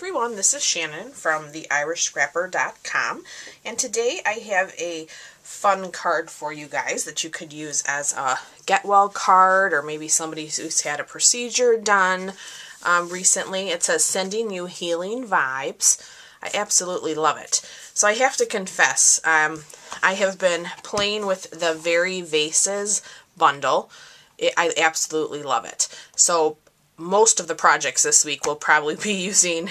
everyone, this is Shannon from theirishscrapper.com, and today I have a fun card for you guys that you could use as a get well card, or maybe somebody who's had a procedure done recently. It says sending you healing vibes. I absolutely love it. So I have to confess, I have been playing with the Vases bundle. I absolutely love it. So most of the projects this week will probably be using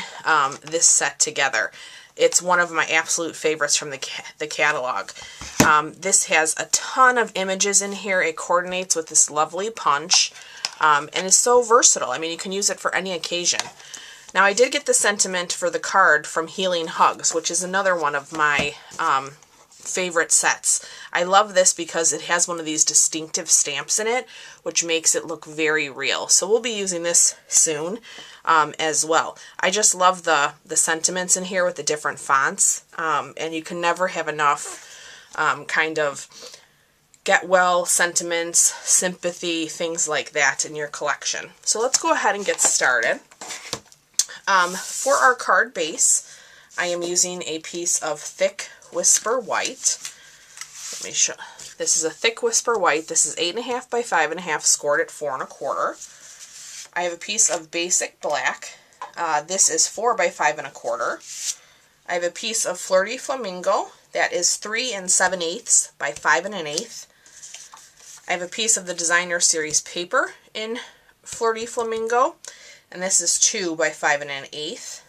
this set together. It's one of my absolute favorites from the catalog. This has a ton of images in here. It coordinates with this lovely punch and is so versatile. I mean, you can use it for any occasion. Now, I did get the sentiment for the card from Healing Hugs, which is another one of my favorite sets. I love this because it has one of these distinctive stamps in it, which makes it look very real. So we'll be using this soon as well. I just love the sentiments in here with the different fonts, and you can never have enough kind of get well sentiments, sympathy, things like that in your collection. So let's go ahead and get started. For our card base, I am using a piece of thick Whisper White. Let me show. This is a thick Whisper White. This is 8.5 by 5.5, scored at 4 1/4. I have a piece of Basic Black. This is 4 by 5 1/4. I have a piece of Flirty Flamingo. That is 3 7/8 by 5 1/8. I have a piece of the Designer Series paper in Flirty Flamingo, and this is 2 by 5 1/8.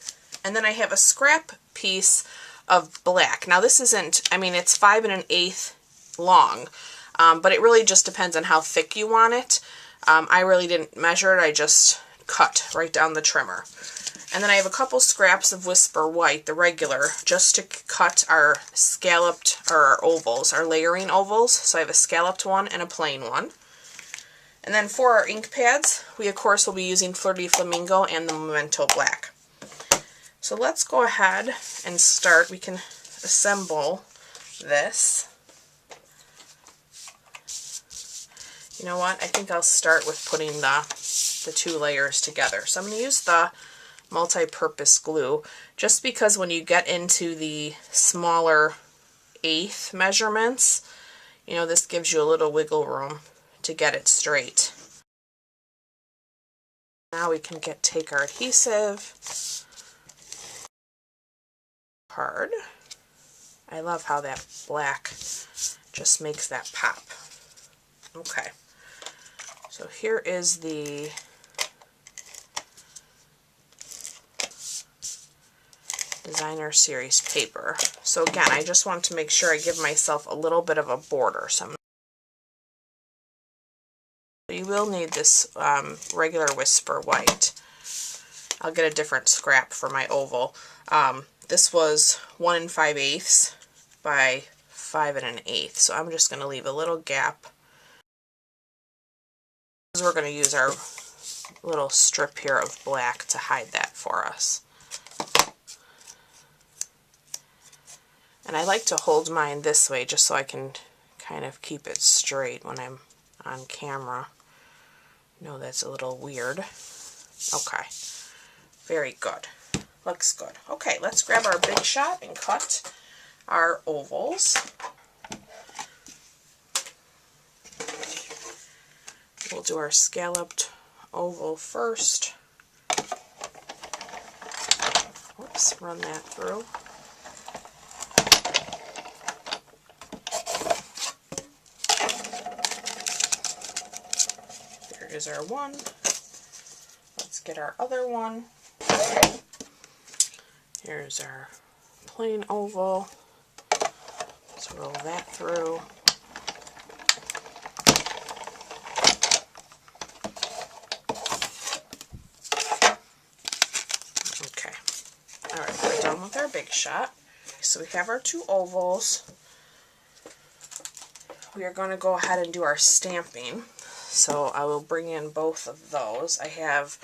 And then I have a scrap piece of black. Now this isn't, I mean, it's 5 1/8 long, but it really just depends on how thick you want it. I really didn't measure it, I just cut right down the trimmer. And then I have a couple scraps of Whisper White, the regular, just to cut our scalloped, or our ovals, our layering ovals. So I have a scalloped one and a plain one. And then for our ink pads, we of course will be using Flirty Flamingo and the Memento Black. So let's go ahead and start. We can assemble this. You know what? I think I'll start with putting the two layers together. So I'm going to use the multi-purpose glue, just because when you get into the smaller 1/8 measurements, you know, this gives you a little wiggle room to get it straight. Now we can take our adhesive. Hard. I love how that black just makes that pop. Okay, so here is the Designer Series paper. So again, I just want to make sure I give myself a little bit of a border. So you will need this regular Whisper White. I'll get a different scrap for my oval. This was 1 5/8 by 5 1/8, so I'm just going to leave a little gap. We're going to use our little strip here of black to hide that for us. And I like to hold mine this way just so I can kind of keep it straight when I'm on camera. I know that's a little weird. Okay, very good. Looks good. Okay, let's grab our Big Shot and cut our ovals. We'll do our scalloped oval first. Whoops, run that through. There is our one. Let's get our other one. Here's our plain oval. Let's roll that through. Okay. Alright, we're done with our Big Shot. So we have our two ovals. We are going to go ahead and do our stamping. So I will bring in both of those. I have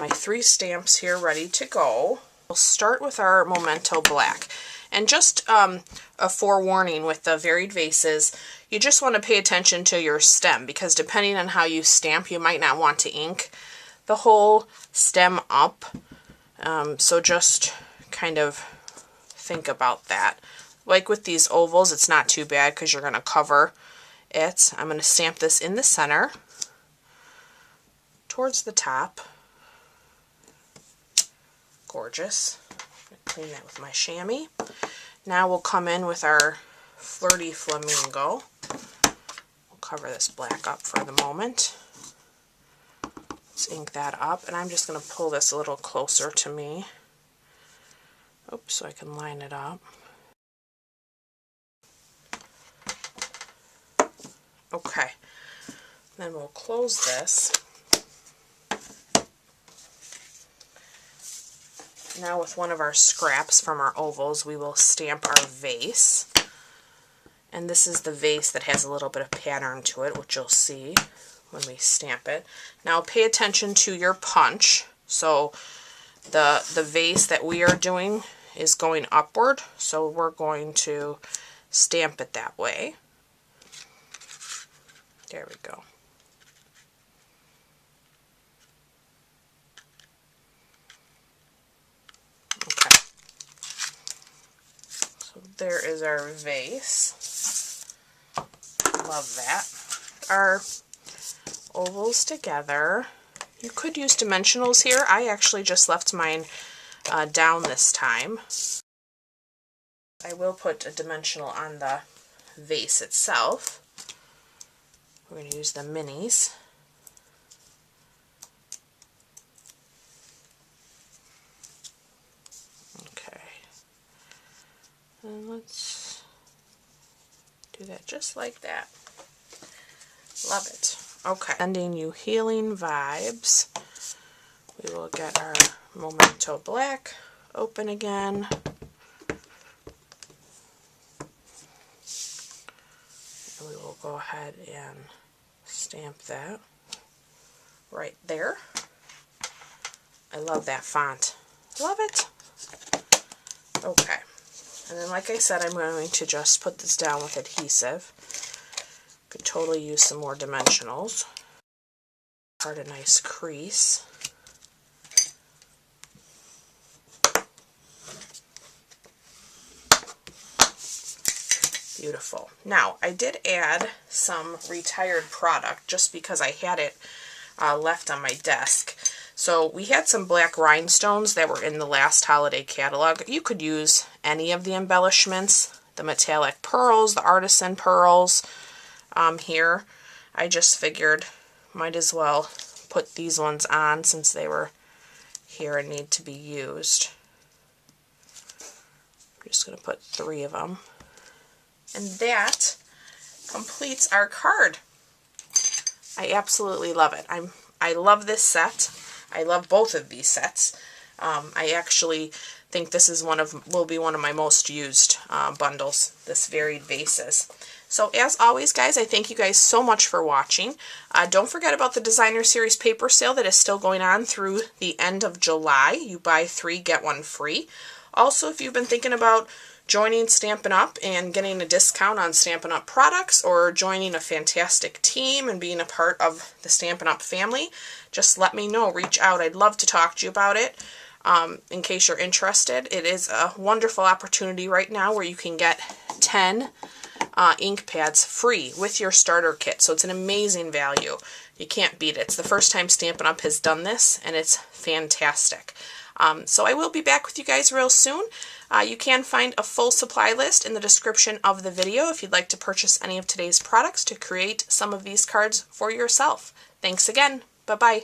my 3 stamps here ready to go. We'll start with our Memento Black. And just a forewarning with the varied vases, you just want to pay attention to your stem, because depending on how you stamp, you might not want to ink the whole stem up. So just kind of think about that. Like with these ovals, it's not too bad because you're going to cover it. I'm going to stamp this in the center towards the top. Gorgeous. Clean that with my chamois. Now we'll come in with our Flirty Flamingo. We'll cover this black up for the moment. Let's ink that up, and I'm just going to pull this a little closer to me. Oops, so I can line it up. Okay, then we'll close this. Now with one of our scraps from our ovals, we will stamp our vase. And this is the vase that has a little bit of pattern to it, which you'll see when we stamp it. Now pay attention to your punch. So the vase that we are doing is going upward, so we're going to stamp it that way. There we go. Okay. So there is our vase. Love that. Our ovals together. You could use dimensionals here. I actually just left mine down this time. I will put a dimensional on the vase itself. We're going to use the minis. Okay. And let's do that just like that. Love it. Okay. Sending you healing vibes. We will get our Memento Black open again. And we will go ahead and stamp that right there. I love that font. Love it. Okay. And then like I said, I'm going to just put this down with adhesive. Could totally use some more dimensionals. Part a nice crease. Beautiful. Now, I did add some retired product just because I had it left on my desk. So we had some black rhinestones that were in the last holiday catalog. You could use any of the embellishments, the metallic pearls, the artisan pearls here. I just figured might as well put these ones on since they were here and need to be used. I'm just going to put 3 of them. And that completes our card. I absolutely love it. I love this set. I love both of these sets. I actually think this is will be one of my most used bundles, this Varied Vases. So as always, guys, I thank you guys so much for watching. Don't forget about the Designer Series paper sale that is still going on through the end of July. You buy 3, get 1 free. Also, if you've been thinking about joining Stampin' Up! And getting a discount on Stampin' Up! Products, or joining a fantastic team and being a part of the Stampin' Up! Family, just let me know. Reach out. I'd love to talk to you about it. In case you're interested, it is a wonderful opportunity right now where you can get 10 ink pads free with your starter kit. So it's an amazing value. You can't beat it. It's the first time Stampin' Up! Has done this, and it's fantastic. So I will be back with you guys real soon. You can find a full supply list in the description of the video if you'd like to purchase any of today's products to create some of these cards for yourself. Thanks again. Bye-bye.